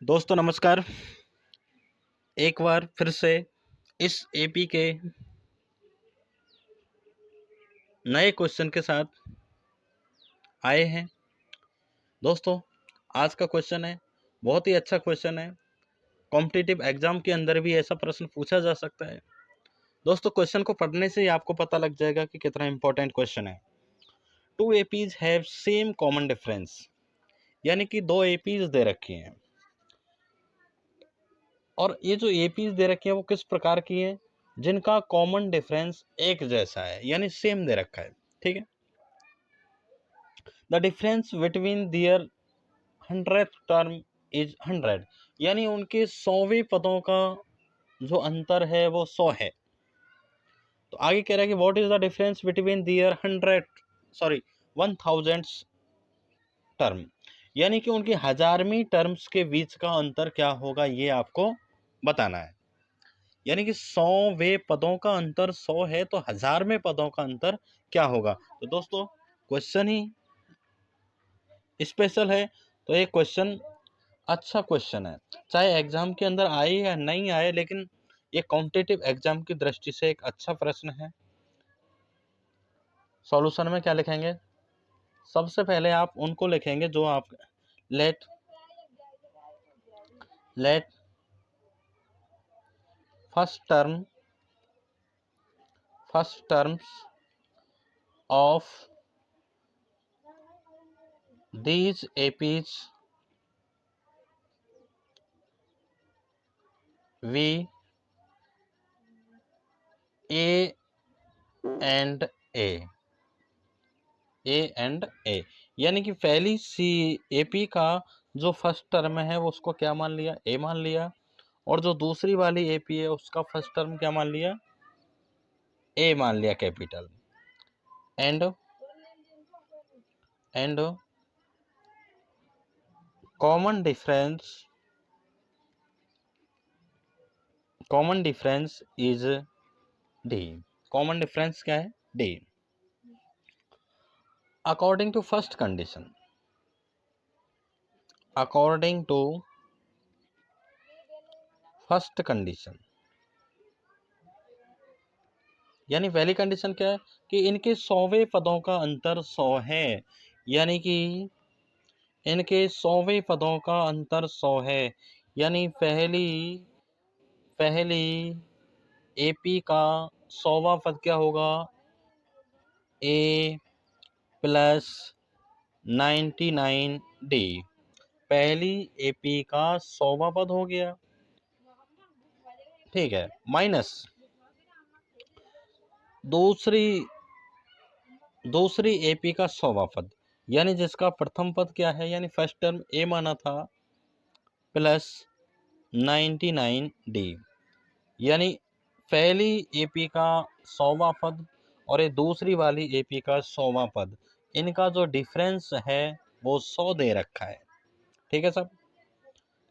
दोस्तों नमस्कार। एक बार फिर से इस एपी के नए क्वेश्चन के साथ आए हैं। दोस्तों आज का क्वेश्चन है, बहुत ही अच्छा क्वेश्चन है। कॉम्पिटिटिव एग्जाम के अंदर भी ऐसा प्रश्न पूछा जा सकता है। दोस्तों क्वेश्चन को पढ़ने से ही आपको पता लग जाएगा कि कितना इंपॉर्टेंट क्वेश्चन है। Two APs have same common difference, यानी कि दो एपीज दे रखी हैं और ये जो एपीज दे रखी है वो किस प्रकार की है, जिनका कॉमन डिफरेंस एक जैसा है, यानी सेम दे रखा है। ठीक है। The difference between their 100th term is 100, यानी उनके 100वें पदों का जो अंतर है वो 100 है। तो आगे कह रहा है कि what is the difference between their 1000 term, यानी कि उनकी 1000वीं टर्म्स के बीच का अंतर क्या होगा, ये आपको बताना है। यानी कि 100वें पदों का अंतर 100 है, तो 1000वें पदों का अंतर क्या होगा। तो दोस्तों क्वेश्चन ही स्पेशल है, तो ये क्वेश्चन अच्छा क्वेश्चन है, चाहे एग्जाम के अंदर आए या नहीं आए, लेकिन ये कॉम्पिटिटिव एग्जाम की दृष्टि से एक अच्छा प्रश्न है। सॉल्यूशन में क्या लिखेंगे, सबसे पहले आप उनको लिखेंगे जो आप let first terms of these APs we A and A, यानी कि पहली सी एपी का जो फर्स्ट टर्म है वो उसको क्या मान लिया, ए मान लिया, और जो दूसरी वाली एपी है उसका फर्स्ट टर्म क्या मान लिया, ए मान लिया capital. And common difference is D. Common difference क्या है, D. According to first condition, यानी पहली कंडीशन क्या है कि इनके 100वें पदों का अंतर 100 है, यानी कि इनके 100वें पदों का अंतर 100 है, यानी पहली एपी का 100वां पद क्या होगा, ए प्लस 99 डी। पहली एपी का 100वां पद हो गया, ठीक है, माइनस दूसरी एपी का 100वां पद, यानी जिसका प्रथम पद क्या है, यानी फर्स्ट टर्म ए माना था, प्लस 99 डी, यानी पहली एपी का 100वां पद और ये दूसरी वाली एपी का 100वां पद, इनका जो डिफरेंस है वो 100 दे रखा है। ठीक है सब,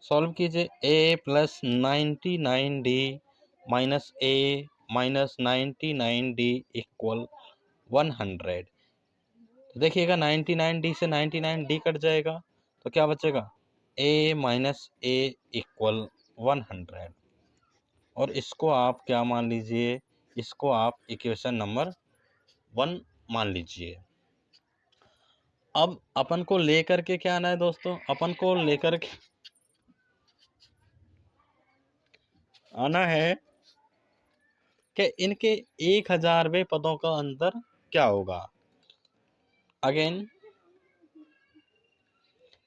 सॉल्व कीजिए। ए प्लस 99 डी माइनस ए माइनस 99 डी इक्वल 100। तो देखिएगा 99 डी से 99 डी कट जाएगा, तो क्या बचेगा, ए माइनस ए इक्वल 100। और इसको आप क्या मान लीजिए, इसको आप इक्वेशन नंबर 1 मान लीजिए। अब अपन को लेकर के क्या आना है दोस्तों, अपन को लेकर के आना है कि इनके 1000वें पदों का अंतर क्या होगा। अगेन,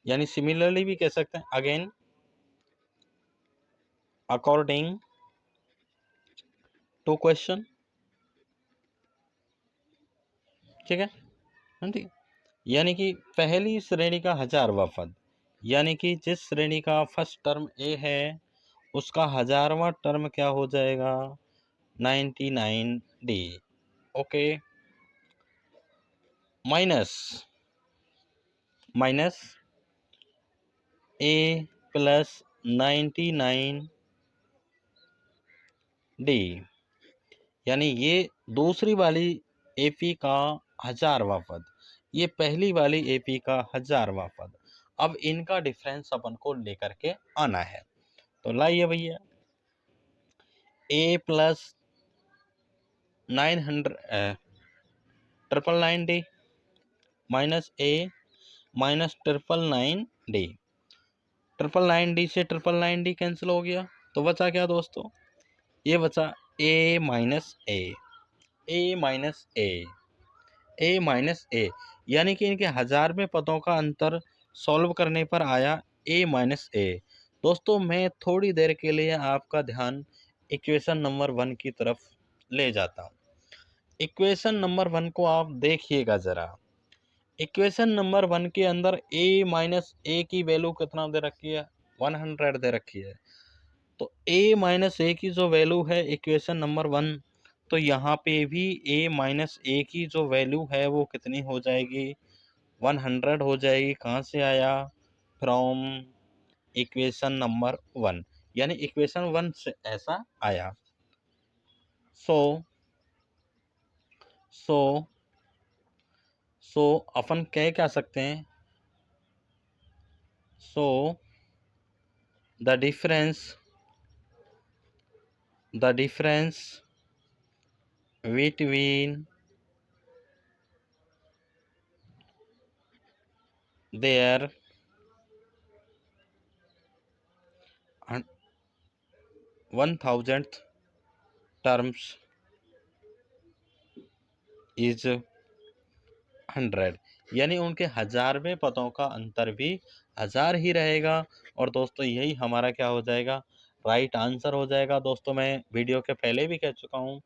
यानी सिमिलरली भी कह सकते हैं, अगेन अकॉर्डिंग टू क्वेश्चन। ठीक है, ठीक है, यानी कि पहली श्रेणी का 1000वां पद, यानी कि जिस श्रेणी का फर्स्ट टर्म ए है उसका 1000वां टर्म क्या हो जाएगा, 99 डी। ओके, माइनस ए प्लस 99 डी, यानी ये दूसरी वाली एपी का 1000वां पद, ये पहली वाली एपी का 1000वां पद। अब इनका डिफरेंस अपन को लेकर के आना है। तो लाइए भैया, ए प्लस 999 माइनस ए माइनस 999 999 से 999 कैंसिल हो गया, तो बचा क्या दोस्तों, ये बचा ए माइनस ए, ए माइनस ए, ए माइनस ए, यानी कि इनके 1000वें पदों का अंतर सॉल्व करने पर आया ए माइनस ए। दोस्तों मैं थोड़ी देर के लिए आपका ध्यान इक्वेशन नंबर 1 की तरफ ले जाता हूँ। इक्वेशन नंबर 1 को आप देखिएगा ज़रा। इक्वेशन नंबर 1 के अंदर ए माइनस ए की वैल्यू कितना दे रखी है, 100 दे रखी है। तो ए माइनस ए की जो वैल्यू है इक्वेशन नंबर 1, तो यहाँ पे भी ए माइनस ए की जो वैल्यू है वो कितनी हो जाएगी, 100 हो जाएगी। कहाँ से आया, फ्रॉम इक्वेशन नंबर 1, यानी इक्वेशन 1 से ऐसा आया। सो अपन क्या सकते हैं, so the difference between their 1000th terms is 100, यानी उनके 1000वें पदों का अंतर भी 1000 ही रहेगा। और दोस्तों यही हमारा क्या हो जाएगा, राइट आंसर हो जाएगा। दोस्तों मैं वीडियो के पहले भी कह चुका हूँ,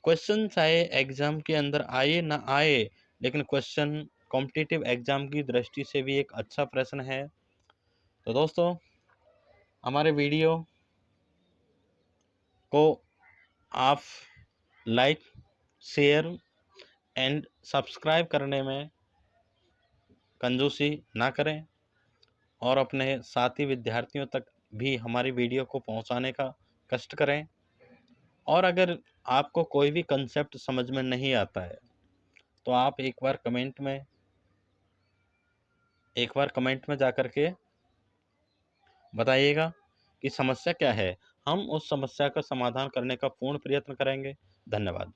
क्वेश्चन चाहे एग्जाम के अंदर आए ना आए, लेकिन क्वेश्चन कॉम्पिटिटिव एग्जाम की दृष्टि से भी एक अच्छा प्रश्न है। तो दोस्तों हमारे वीडियो को आप लाइक, शेयर एंड सब्सक्राइब करने में कंजूसी ना करें, और अपने साथी विद्यार्थियों तक भी हमारी वीडियो को पहुंचाने का कष्ट करें। और अगर आपको कोई भी कंसेप्ट समझ में नहीं आता है तो आप एक बार कमेंट में जाकर के बताइएगा कि समस्या क्या है, हम उस समस्या का समाधान करने का पूर्ण प्रयत्न करेंगे। धन्यवाद।